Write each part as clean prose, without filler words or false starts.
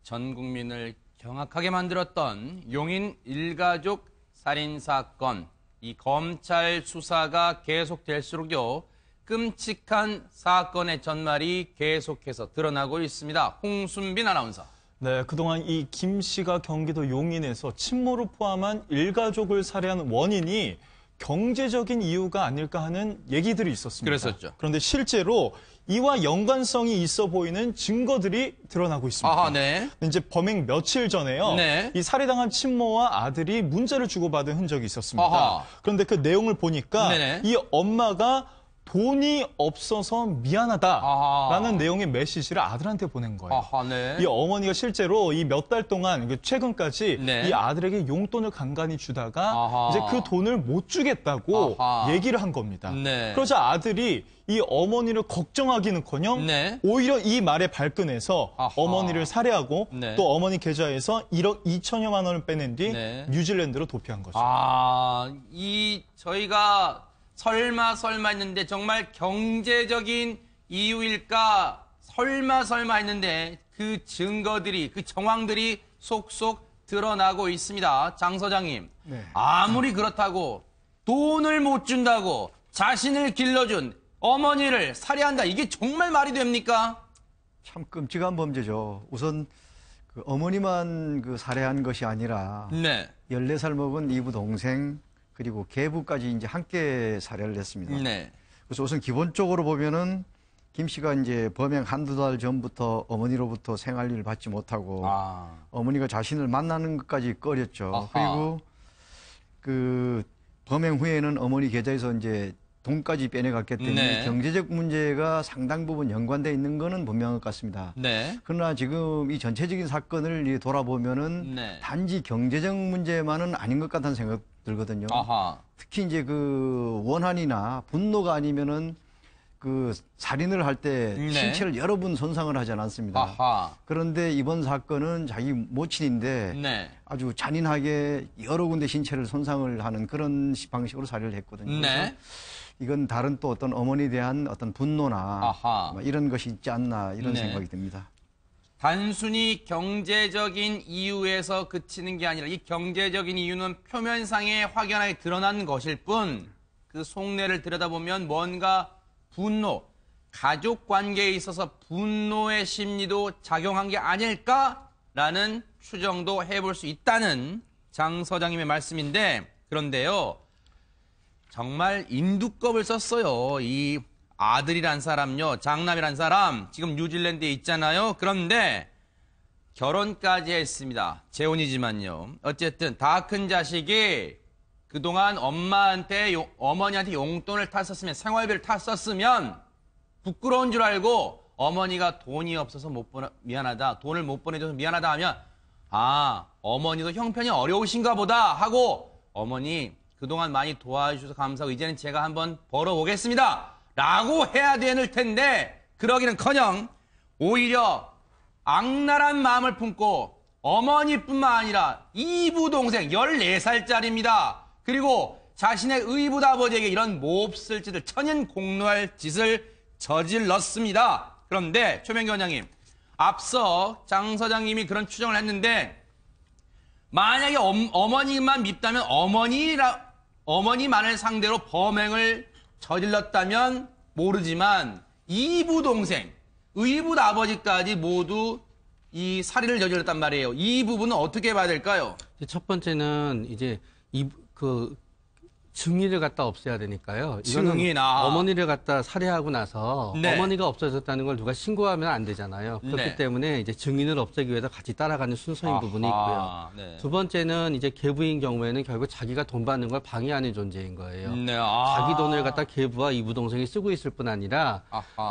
전 국민을 경악하게 만들었던 용인 일가족 살인사건, 이 검찰 수사가 계속될수록요, 끔찍한 사건의 전말이 계속해서 드러나고 있습니다. 홍순빈 아나운서. 네, 그동안 이 김 씨가 경기도 용인에서 친모를 포함한 일가족을 살해한 원인이 경제적인 이유가 아닐까 하는 얘기들이 있었습니다. 그랬었죠. 그런데 실제로 이와 연관성이 있어 보이는 증거들이 드러나고 있습니다. 아하, 네. 이제 범행 며칠 전에요. 네. 이 살해당한 친모와 아들이 문자를 주고받은 흔적이 있었습니다. 아하. 그런데 그 내용을 보니까 네네. 이 엄마가 돈이 없어서 미안하다라는 아하. 내용의 메시지를 아들한테 보낸 거예요. 아하, 네. 이 어머니가 실제로 이 몇 달 동안 최근까지 네. 이 아들에게 용돈을 간간히 주다가 아하. 이제 그 돈을 못 주겠다고 아하. 얘기를 한 겁니다. 네. 그러자 아들이 이 어머니를 걱정하기는커녕 네. 오히려 이 말에 발끈해서 아하. 어머니를 살해하고 네. 또 어머니 계좌에서 1억 2천여만 원을 빼낸 뒤 네. 뉴질랜드로 도피한 거죠. 저희가 설마 했는데 정말 경제적인 이유일까 설마 했는데 그 증거들이, 그 정황들이 속속 드러나고 있습니다. 장 서장님, 네. 아무리 그렇다고 돈을 못 준다고 자신을 길러준 어머니를 살해한다. 이게 정말 말이 됩니까? 참 끔찍한 범죄죠. 우선 그 어머니만 그 살해한 것이 아니라 네. 14살 먹은 이부 동생 그리고 계부까지 이제 함께 살해를 했습니다. 네. 그래서 우선 기본적으로 보면은 김 씨가 이제 범행 한두 달 전부터 어머니로부터 생활비를 받지 못하고 어머니가 자신을 만나는 것까지 꺼렸죠. 아하. 그리고 그 범행 후에는 어머니 계좌에서 이제 돈까지 빼내갔기 때문에 네. 경제적 문제가 상당 부분 연관되어 있는 것은 분명한 것 같습니다. 네. 그러나 지금 이 전체적인 사건을 돌아보면은 네. 단지 경제적 문제만은 아닌 것 같다는 생각 들거든요. 아하. 특히 이제 그 원한이나 분노가 아니면은 그 살인을 할 때 네. 신체를 여러 번 손상을 하지 않았습니다. 아하. 그런데 이번 사건은 자기 모친인데 네. 아주 잔인하게 여러 군데 신체를 손상을 하는 그런 방식으로 살해를 했거든요. 네. 그래서 이건 다른 또 어떤 어머니에 대한 어떤 분노나 아하. 뭐 이런 것이 있지 않나 이런 네. 생각이 듭니다. 단순히 경제적인 이유에서 그치는 게 아니라 이 경제적인 이유는 표면상에 확연하게 드러난 것일 뿐 그 속내를 들여다보면 뭔가 분노, 가족 관계에 있어서 분노의 심리도 작용한 게 아닐까라는 추정도 해볼 수 있다는 장 서장님의 말씀인데, 그런데요, 정말 인두껍을 썼어요. 이 아들이란 사람요, 장남이란 사람, 지금 뉴질랜드에 있잖아요. 그런데 결혼까지 했습니다. 재혼이지만요. 어쨌든 다 큰 자식이 그동안 어머니한테 용돈을 탔었으면, 생활비를 탔었으면 부끄러운 줄 알고 어머니가 돈이 없어서 미안하다, 돈을 못 보내줘서 미안하다 하면 어머니도 형편이 어려우신가 보다 하고 어머니 그동안 많이 도와주셔서 감사하고 이제는 제가 한번 벌어보겠습니다 라고 해야 되는 텐데 그러기는커녕 오히려 악랄한 마음을 품고 어머니뿐만 아니라 이부 동생 14살짜리입니다. 그리고 자신의 의붓 아버지에게 이런 몹쓸 짓을, 천연공노할 짓을 저질렀습니다. 그런데 최명기 원장님, 앞서 장 서장님이 그런 추정을 했는데 만약에 어머니만 밉다면 어머니만을 상대로 범행을 저질렀다면 모르지만 이부 동생, 의붓 아버지까지 모두 이 살인을 저질렀단 말이에요. 이 부분은 어떻게 봐야 될까요? 첫 번째는 이제 증인을 갖다 없애야 되니까요. 이거는 어머니를 갖다 살해하고 나서 네. 어머니가 없어졌다는 걸 누가 신고하면 안 되잖아요. 그렇기 네. 때문에 이제 증인을 없애기 위해서 같이 따라가는 순서인 부분이 있고요. 네. 두 번째는 이제 계부인 경우에는 결국 자기가 돈 받는 걸 방해하는 존재인 거예요. 네. 자기 돈을 갖다 계부와 이부 동생이 쓰고 있을 뿐 아니라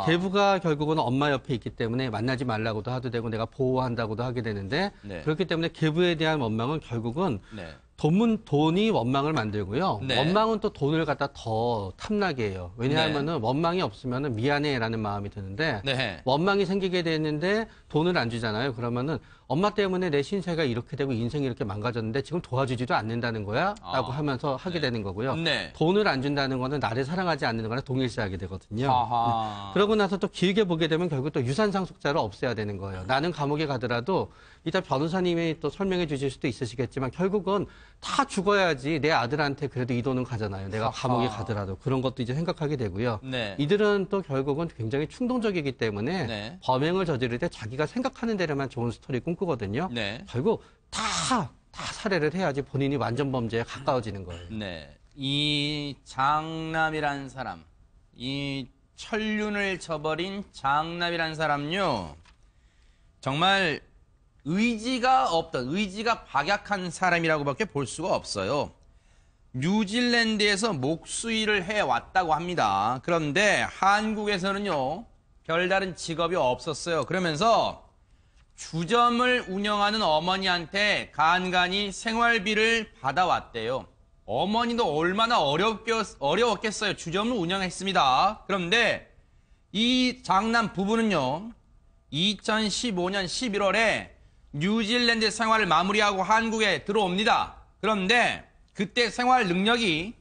계부가 결국은 엄마 옆에 있기 때문에 만나지 말라고도 하도 되고 내가 보호한다고도 하게 되는데 네. 그렇기 때문에 계부에 대한 원망은 결국은 네. 돈이 원망을 만들고요. 네. 원망은 또 돈을 갖다 더 탐나게 해요. 왜냐하면은 원망이 없으면은 미안해라는 마음이 드는데 네. 원망이 생기게 됐는데 돈을 안 주잖아요. 그러면은 엄마 때문에 내 신세가 이렇게 되고 인생이 이렇게 망가졌는데 지금 도와주지도 않는다는 거야? 라고 하면서 하게 되는 거고요. 네. 돈을 안 준다는 거는 나를 사랑하지 않는 거랑 동일시하게 되거든요. 아하. 그러고 나서 또 길게 보게 되면 결국 또 유산 상속자를 없애야 되는 거예요. 나는 감옥에 가더라도 이따 변호사님이 또 설명해 주실 수도 있으시겠지만 결국은 다 죽어야지 내 아들한테 그래도 이 돈은 가잖아요. 내가 감옥에 가더라도. 그런 것도 이제 생각하게 되고요. 네. 이들은 또 결국은 굉장히 충동적이기 때문에 네. 범행을 저지를 때 자기가 생각하는 대로만 좋은 스토리 꿈꾸거든요. 네. 결국 다 살해를 해야지 본인이 완전 범죄에 가까워지는 거예요. 네. 이 장남이란 사람, 이 천륜을 저버린 장남이란 사람요, 정말 의지가 없던, 의지가 박약한 사람이라고밖에 볼 수가 없어요. 뉴질랜드에서 목수일을 해왔다고 합니다. 그런데 한국에서는요, 별다른 직업이 없었어요. 그러면서 주점을 운영하는 어머니한테 간간히 생활비를 받아왔대요. 어머니도 얼마나 어려웠겠어요. 주점을 운영했습니다. 그런데 이 장남 부부는요, 2015년 11월에 뉴질랜드 생활을 마무리하고 한국에 들어옵니다. 그런데 그때 생활 능력이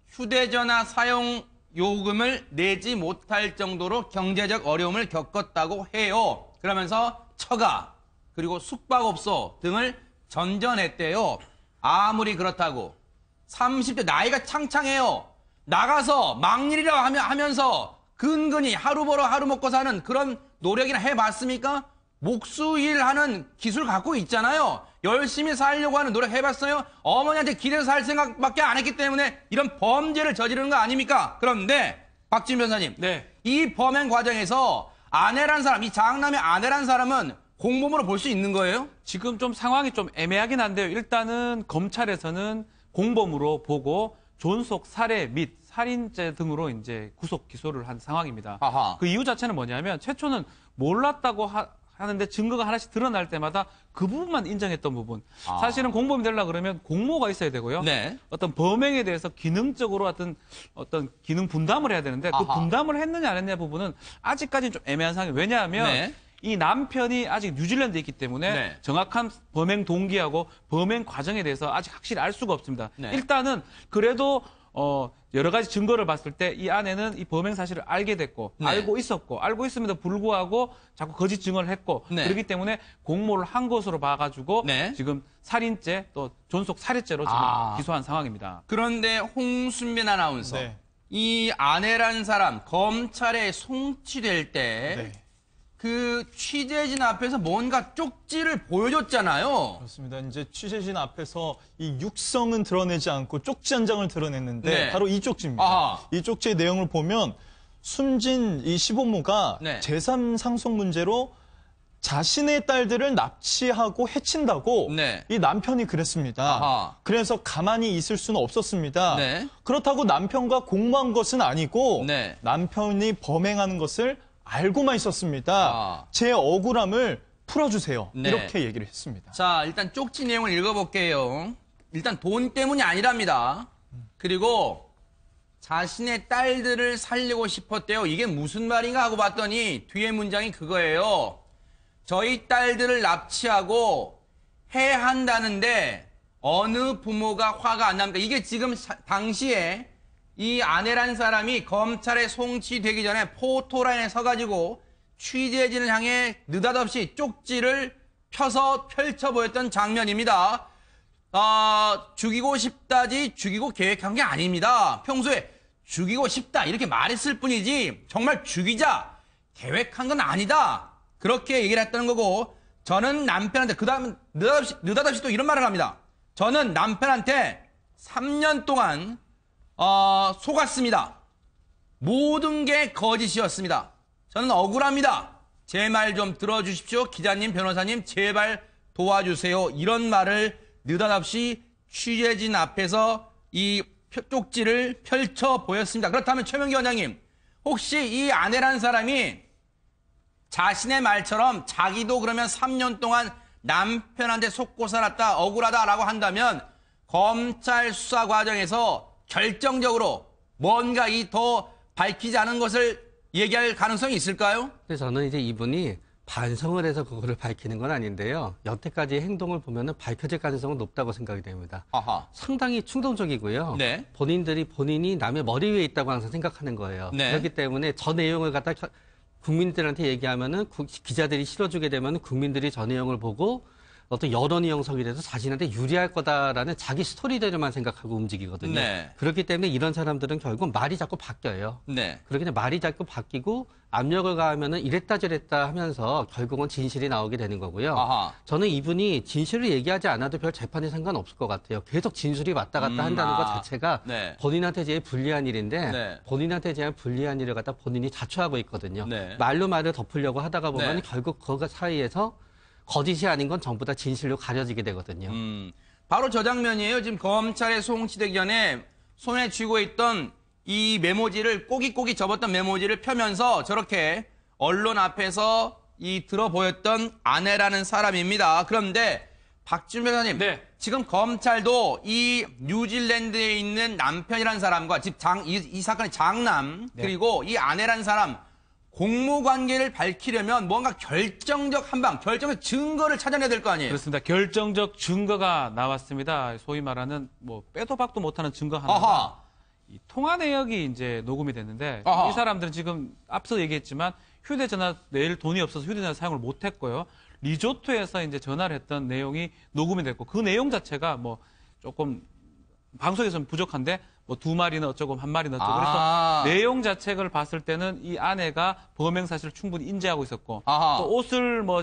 휴대전화 사용 요금을 내지 못할 정도로 경제적 어려움을 겪었다고 해요. 그러면서 처가 그리고 숙박업소 등을 전전했대요. 아무리 그렇다고 30대 나이가 창창해요. 나가서 막일이라고 하면서 근근히 하루 벌어 하루 먹고 사는 그런 노력이나 해봤습니까? 목수일 하는 기술 갖고 있잖아요. 열심히 살려고 하는 노력 해봤어요? 어머니한테 기대서 살 생각밖에 안 했기 때문에 이런 범죄를 저지르는 거 아닙니까? 그런데 박진 변호사님, 네. 이 범행 과정에서 아내란 사람, 이 장남의 아내란 사람은 공범으로 볼 수 있는 거예요? 지금 좀 상황이 좀 애매하긴 한데요. 일단은 검찰에서는 공범으로 보고 존속 살해 및 살인죄 등으로 이제 구속 기소를 한 상황입니다. 아하. 그 이유 자체는 뭐냐면 최초는 몰랐다고 하는데 증거가 하나씩 드러날 때마다 그 부분만 인정했던 부분. 사실은 공범이 되려고 그러면 공모가 있어야 되고요. 네. 어떤 범행에 대해서 기능적으로 어떤 기능 분담을 해야 되는데 그 아하. 분담을 했느냐 안 했느냐 부분은 아직까지는 좀 애매한 상황이에요. 왜냐하면 네. 이 남편이 아직 뉴질랜드에 있기 때문에 네. 정확한 범행 동기하고 범행 과정에 대해서 아직 확실히 알 수가 없습니다. 네. 일단은 그래도 여러 가지 증거를 봤을 때 이 아내는 이 범행 사실을 알게 됐고 네. 알고 있음에도 불구하고 자꾸 거짓 증언을 했고 네. 그렇기 때문에 공모를 한 것으로 봐가지고 네. 지금 살인죄 또 존속 살해죄로 지금 기소한 상황입니다. 그런데 홍순민 아나운서, 네. 이 아내란 사람 검찰에 송치될 때 네. 그 취재진 앞에서 뭔가 쪽지를 보여줬잖아요. 그렇습니다. 이제 취재진 앞에서 이 육성은 드러내지 않고 쪽지 한 장을 드러냈는데 네. 바로 이 쪽지입니다. 아하. 이 쪽지의 내용을 보면 숨진 이 시부모가 네. 제3 상속 문제로 자신의 딸들을 납치하고 해친다고 네. 이 남편이 그랬습니다. 아하. 그래서 가만히 있을 수는 없었습니다. 네. 그렇다고 남편과 공모한 것은 아니고 네. 남편이 범행하는 것을 알고만 있었습니다. 제 억울함을 풀어주세요. 네. 이렇게 얘기를 했습니다. 자, 일단 쪽지 내용을 읽어볼게요. 일단 돈 때문이 아니랍니다. 그리고 자신의 딸들을 살리고 싶었대요. 이게 무슨 말인가 하고 봤더니 뒤에 문장이 그거예요. 저희 딸들을 납치하고 해한다는데 어느 부모가 화가 안 납니까? 이게 지금 당시에 이 아내란 사람이 검찰에 송치되기 전에 포토라인에 서가지고 취재진을 향해 느닷없이 쪽지를 펴서 펼쳐 보였던 장면입니다. 죽이고 싶다지 죽이고 계획한 게 아닙니다. 평소에 죽이고 싶다 이렇게 말했을 뿐이지 정말 죽이자 계획한 건 아니다. 그렇게 얘기를 했다는 거고 저는 남편한테 그 다음 느닷없이 또 이런 말을 합니다. 저는 남편한테 3년 동안 속았습니다. 모든 게 거짓이었습니다. 저는 억울합니다. 제 말 좀 들어주십시오. 기자님, 변호사님, 제발 도와주세요. 이런 말을 느닷없이 취재진 앞에서 이 쪽지를 펼쳐 보였습니다. 그렇다면 최명기 원장님, 혹시 이 아내란 사람이 자신의 말처럼 자기도 그러면 3년 동안 남편한테 속고 살았다, 억울하다라고 한다면 검찰 수사 과정에서 결정적으로 뭔가 이 더 밝히지 않은 것을 얘기할 가능성이 있을까요? 근데 저는 이제 이분이 반성을 해서 그거를 밝히는 건 아닌데요. 여태까지 행동을 보면은 밝혀질 가능성은 높다고 생각이 됩니다. 아하. 상당히 충동적이고요. 네. 본인이 남의 머리 위에 있다고 항상 생각하는 거예요. 네. 그렇기 때문에 저 내용을 갖다 국민들한테 얘기하면은 기자들이 실어주게 되면 국민들이 저 내용을 보고 어떤 여론이 형성이 돼서 자신한테 유리할 거다라는 자기 스토리대로만 생각하고 움직이거든요. 네. 그렇기 때문에 이런 사람들은 결국 말이 자꾸 바뀌어요. 네. 그렇기 때문에 말이 자꾸 바뀌고 압력을 가하면은 이랬다 저랬다 하면서 결국은 진실이 나오게 되는 거고요. 아하. 저는 이분이 진실을 얘기하지 않아도 별 재판에 상관없을 것 같아요. 계속 진술이 왔다 갔다 한다는 것 자체가 네. 본인한테 제일 불리한 일인데 네. 본인한테 제일 불리한 일을 갖다 본인이 자초하고 있거든요. 네. 말로 말을 덮으려고 하다가 보면 네. 결국 그 사이에서 거짓이 아닌 건 전부 다 진실로 가려지게 되거든요. 바로 저 장면이에요. 지금 검찰의 송치되기 전에 손에 쥐고 있던 이 메모지를 꼬깃꼬깃 접었던 메모지를 펴면서 저렇게 언론 앞에서 이 들어 보였던 아내라는 사람입니다. 그런데 박준 변호사님, 네. 지금 검찰도 이 뉴질랜드에 있는 남편이라는 사람과 집 이 사건의 장남 그리고 이 아내라는 사람 공모 관계를 밝히려면 뭔가 결정적 한방, 결정적 증거를 찾아내야 될 거 아니에요. 그렇습니다. 결정적 증거가 나왔습니다. 소위 말하는 뭐 빼도 박도 못하는 증거 하나가 아하. 이 통화 내역이 이제 녹음이 됐는데 아하. 이 사람들은 지금 앞서 얘기했지만 휴대전화 낼 돈이 없어서 휴대전화 사용을 못했고요. 리조트에서 이제 전화를 했던 내용이 녹음이 됐고 그 내용 자체가 뭐 조금 방송에서는 부족한데 뭐 2마리는 어쩌고 1마리는 어쩌고 그래서 내용 자체를 봤을 때는 이 아내가 범행 사실을 충분히 인지하고 있었고 아하. 또 옷을 뭐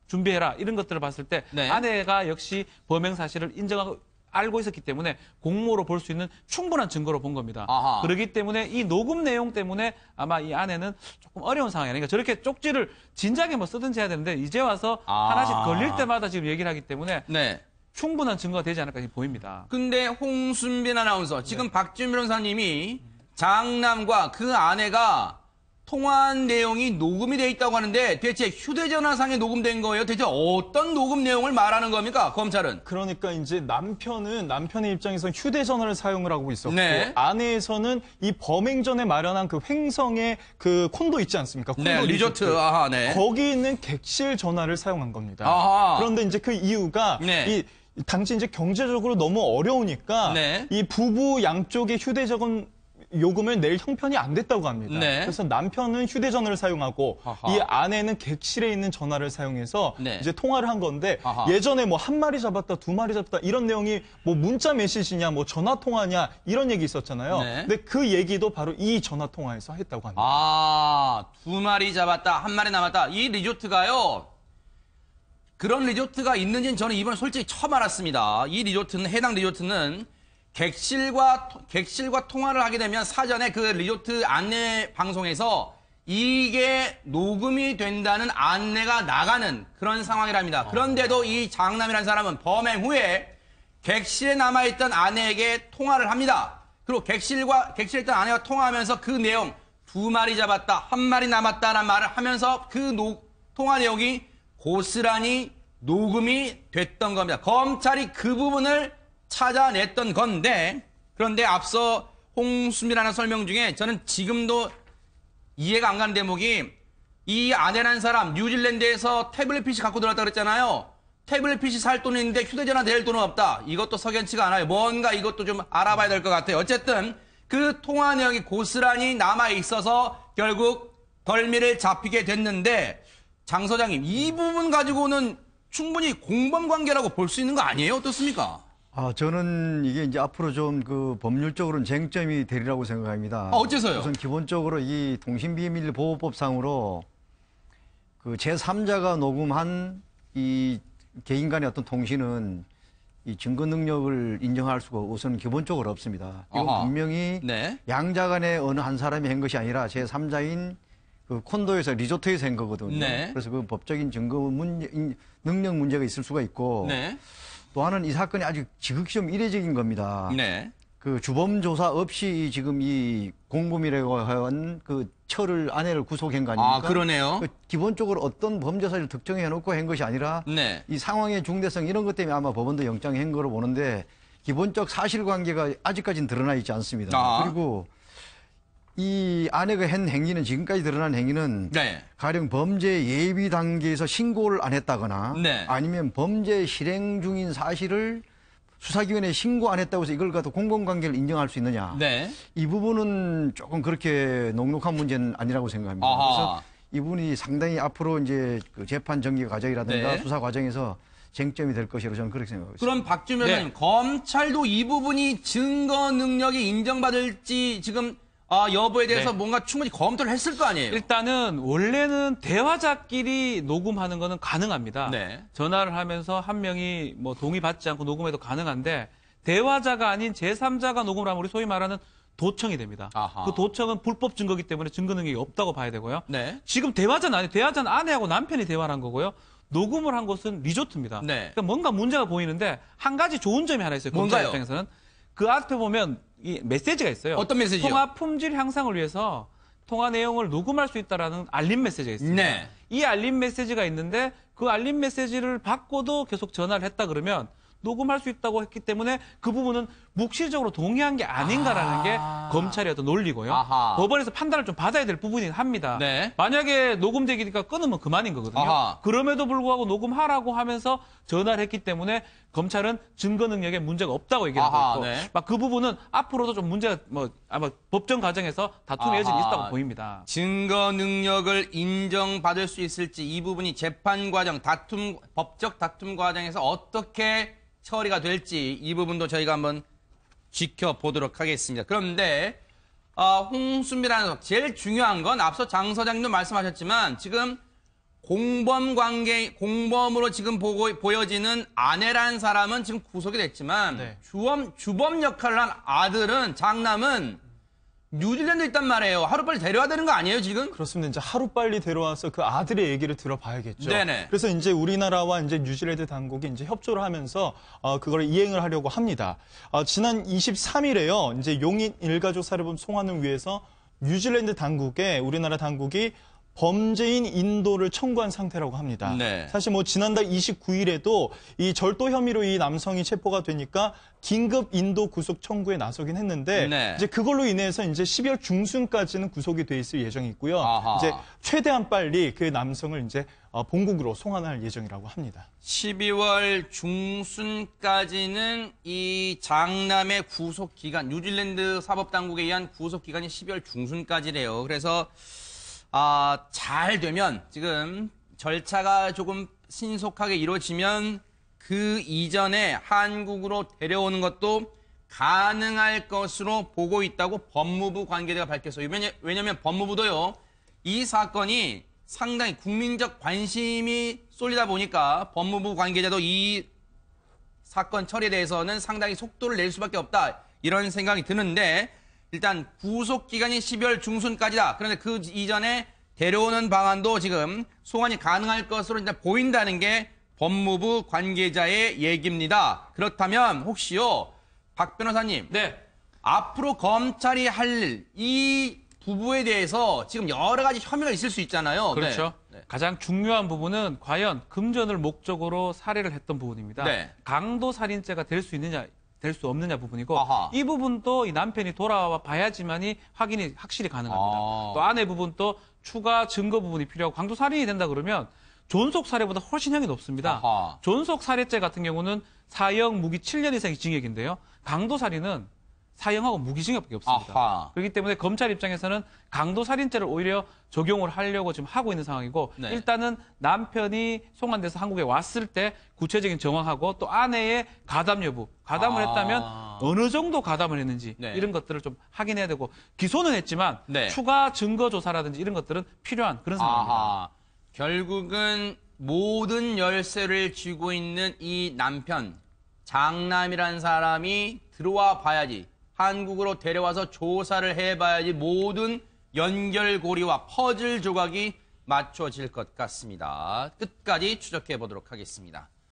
준비해라 이런 것들을 봤을 때 네. 아내가 역시 범행 사실을 인정하고 알고 있었기 때문에 공모로 볼 수 있는 충분한 증거로 본 겁니다. 아하. 그렇기 때문에 이 녹음 내용 때문에 아마 이 아내는 조금 어려운 상황이에요. 그러니까 저렇게 쪽지를 진작에 뭐 쓰든지 해야 되는데 이제 와서 하나씩 걸릴 때마다 지금 얘기를 하기 때문에 네. 충분한 증거가 되지 않을까 보입니다. 근데 홍순빈 아나운서, 지금 박준 변호사님이 장남과 그 아내가 통화한 내용이 녹음이 돼 있다고 하는데 대체 휴대전화상에 녹음된 거예요? 대체 어떤 녹음 내용을 말하는 겁니까? 검찰은. 그러니까 이제 남편의 입장에서는 휴대전화를 사용을 하고 있었고 네. 아내에서는 이 범행 전에 마련한 그 횡성의 그 콘도 있지 않습니까? 콘도 네, 리조트. 아하, 네. 거기 있는 객실 전화를 사용한 겁니다. 아하. 그런데 이제 그 이유가 네. 당시 이제 경제적으로 너무 어려우니까 네. 이 부부 양쪽의 휴대전화 요금을 낼 형편이 안 됐다고 합니다. 네. 그래서 남편은 휴대전화를 사용하고 아하. 이 아내는 객실에 있는 전화를 사용해서 네. 이제 통화를 한 건데 아하. 예전에 뭐 1마리 잡았다, 2마리 잡았다 이런 내용이 뭐 문자 메시지냐, 뭐 전화 통화냐 이런 얘기 있었잖아요. 네. 근데 그 얘기도 바로 이 전화 통화에서 했다고 합니다. 아, 2마리 잡았다, 1마리 남았다. 이 리조트가요. 그런 리조트가 있는지는 저는 이번에 솔직히 처음 알았습니다. 이 리조트는, 해당 리조트는 객실과 통화를 하게 되면 사전에 그 리조트 안내 방송에서 이게 녹음이 된다는 안내가 나가는 그런 상황이랍니다. 그런데도 이 장남이라는 사람은 범행 후에 객실에 남아있던 아내에게 통화를 합니다. 그리고 객실에 있던 아내와 통화하면서 그 내용 2마리 잡았다, 1마리 남았다라는 말을 하면서 그 통화 내용이 고스란히 녹음이 됐던 겁니다. 검찰이 그 부분을 찾아냈던 건데, 그런데 앞서 홍순빈이라는 설명 중에 저는 지금도 이해가 안 가는 대목이 이 아내라는 사람 뉴질랜드에서 태블릿 PC 갖고 들어왔다 그랬잖아요. 태블릿 PC 살 돈은 있는데 휴대전화 낼 돈은 없다. 이것도 석연치가 않아요. 뭔가 이것도 좀 알아봐야 될 것 같아요. 어쨌든 그 통화 내용이 고스란히 남아 있어서 결국 덜미를 잡히게 됐는데, 장 소장님, 이 부분 가지고는 충분히 공범 관계라고 볼 수 있는 거 아니에요? 어떻습니까? 저는 이게 이제 앞으로 좀 그 법률적으로는 쟁점이 되리라고 생각합니다. 어째서요? 우선 기본적으로 이 통신비밀보호법상으로 그 제3자가 녹음한 이 개인 간의 어떤 통신은 이 증거 능력을 인정할 수가 우선 기본적으로 없습니다. 이건 아하. 분명히 네. 양자 간의 어느 한 사람이 한 것이 아니라 제3자인 그 콘도에서 리조트에서 한 거거든요. 네. 그래서 그 법적인 증거 능력 문제가 있을 수가 있고 네. 또 하나는 이 사건이 아주 지극히 좀 이례적인 겁니다. 네. 그 주범 조사 없이 지금 이 공범이라고 한 그 철을 아내를 구속한 거 아닙니까? 아, 그러네요. 그 기본적으로 어떤 범죄 사실을 특정해 놓고 한 것이 아니라 네. 이 상황의 중대성 이런 것 때문에 아마 법원도 영장한 거로 보는데 기본적 사실관계가 아직까지는 드러나 있지 않습니다. 아. 그리고 이 아내가 한 행위는 지금까지 드러난 행위는 네. 가령 범죄 예비 단계에서 신고를 안 했다거나 네. 아니면 범죄 실행 중인 사실을 수사기관에 신고 안 했다고 해서 이걸 갖다 공범관계를 인정할 수 있느냐. 네. 이 부분은 조금 그렇게 녹록한 문제는 아니라고 생각합니다. 아하. 그래서 이 부분이 상당히 앞으로 이제 그 재판 전개 과정이라든가 네. 수사 과정에서 쟁점이 될 것이라고 저는 그렇게 생각하고 있습니다. 그럼 박준 변호사님, 검찰도 이 부분이 증거 능력이 인정받을지 지금 여부에 대해서 네. 뭔가 충분히 검토를 했을 거 아니에요? 일단은 원래는 대화자끼리 녹음하는 거는 가능합니다. 네. 전화를 하면서 한 명이 뭐 동의받지 않고 녹음해도 가능한데 대화자가 아닌 제3자가 녹음을 하면 우리 소위 말하는 도청이 됩니다. 아하. 그 도청은 불법 증거기 때문에 증거 능력이 없다고 봐야 되고요. 네. 지금 대화자는 아니에요. 대화자는 아내하고 남편이 대화를 한 거고요. 녹음을 한 것은 리조트입니다. 네. 그러니까 뭔가 문제가 보이는데 한 가지 좋은 점이 하나 있어요. 검찰 뭔가요? 입장에서는. 그 앞에 보면 이 메시지가 있어요. 어떤 메시지요? 통화 품질 향상을 위해서 통화 내용을 녹음할 수 있다라는 알림 메시지가 있습니다. 네. 이 알림 메시지가 있는데 그 알림 메시지를 받고도 계속 전화를 했다 그러면 녹음할 수 있다고 했기 때문에 그 부분은 묵시적으로 동의한 게 아닌가라는 게 검찰의 어떤 논리고요. 아하. 법원에서 판단을 좀 받아야 될 부분이긴 합니다. 네. 만약에 녹음되기니까 끊으면 그만인 거거든요. 아하. 그럼에도 불구하고 녹음하라고 하면서 전화를 했기 때문에 검찰은 증거 능력에 문제가 없다고 얘기를 하고 아하, 있고 네. 막 그 부분은 앞으로도 좀 문제가 아마 법정 과정에서 다툼의 여지는 아하. 있다고 보입니다. 증거 능력을 인정받을 수 있을지 이 부분이 재판 과정, 법적 다툼 과정에서 어떻게 처리가 될지 이 부분도 저희가 한번 지켜보도록 하겠습니다. 그런데 홍순비라는 제일 중요한 건 앞서 장 서장님도 말씀하셨지만 지금 공범으로 지금 보여지는 아내라는 사람은 지금 구속이 됐지만 네. 주범 역할을 한 아들은 장남은 뉴질랜드에 있단 말이에요. 하루빨리 데려와야 되는 거 아니에요, 지금? 그렇습니다. 이제 하루빨리 데려와서 그 아들의 얘기를 들어봐야겠죠. 네네. 그래서 이제 우리나라와 이제 뉴질랜드 당국이 이제 협조를 하면서 그걸 이행을 하려고 합니다. 지난 23일에요. 이제 용인 일가족 살해범 송환을 위해서 뉴질랜드 당국에 우리나라 당국이 범죄인 인도를 청구한 상태라고 합니다. 네. 사실 뭐 지난달 29일에도 이 절도 혐의로 이 남성이 체포가 되니까 긴급 인도 구속 청구에 나서긴 했는데 네. 이제 그걸로 인해서 이제 12월 중순까지는 구속이 돼 있을 예정이고요. 아하. 이제 최대한 빨리 그 남성을 이제 본국으로 송환할 예정이라고 합니다. 12월 중순까지는 이 장남의 구속 기간, 뉴질랜드 사법당국에 의한 구속 기간이 12월 중순까지래요. 그래서 잘 되면 지금 절차가 조금 신속하게 이루어지면 그 이전에 한국으로 데려오는 것도 가능할 것으로 보고 있다고 법무부 관계자가 밝혔어요. 왜냐하면 법무부도요, 이 사건이 상당히 국민적 관심이 쏠리다 보니까 법무부 관계자도 이 사건 처리에 대해서는 상당히 속도를 낼 수밖에 없다, 이런 생각이 드는데 일단 구속 기간이 12월 중순까지다. 그런데 그 이전에 데려오는 방안도 지금 송환이 가능할 것으로 일단 보인다는 게 법무부 관계자의 얘기입니다. 그렇다면 혹시요, 박 변호사님, 네. 앞으로 검찰이 할 이 부부에 대해서 지금 여러 가지 혐의가 있을 수 있잖아요. 그렇죠. 네. 가장 중요한 부분은 과연 금전을 목적으로 살해를 했던 부분입니다. 네. 강도 살인죄가 될 수 있느냐, 될 수 없느냐 부분이고, 아하. 이 부분도 이 남편이 돌아와 봐야지만이 확인이 확실히 가능합니다. 아. 또 아내 부분도 추가 증거 부분이 필요하고, 강도 살인이 된다 그러면 존속 살해보다 훨씬 형이 높습니다. 아하. 존속 살해죄 같은 경우는 사형 무기 7년 이상의 징역인데요. 강도 살인은 사형하고 무기징역밖에 없습니다. 아하. 그렇기 때문에 검찰 입장에서는 강도 살인죄를 오히려 적용을 하려고 지금 하고 있는 상황이고, 네. 일단은 남편이 송환돼서 한국에 왔을 때 구체적인 정황하고 또 아내의 가담 여부, 가담을 했다면 어느 정도 가담을 했는지 네. 이런 것들을 좀 확인해야 되고, 기소는 했지만 네. 추가 증거 조사라든지 이런 것들은 필요한 그런 상황입니다. 아하. 결국은 모든 열쇠를 쥐고 있는 이 남편, 장남이라는 사람이 들어와 봐야지, 한국으로 데려와서 조사를 해봐야지 모든 연결고리와 퍼즐 조각이 맞춰질 것 같습니다. 끝까지 추적해 보도록 하겠습니다.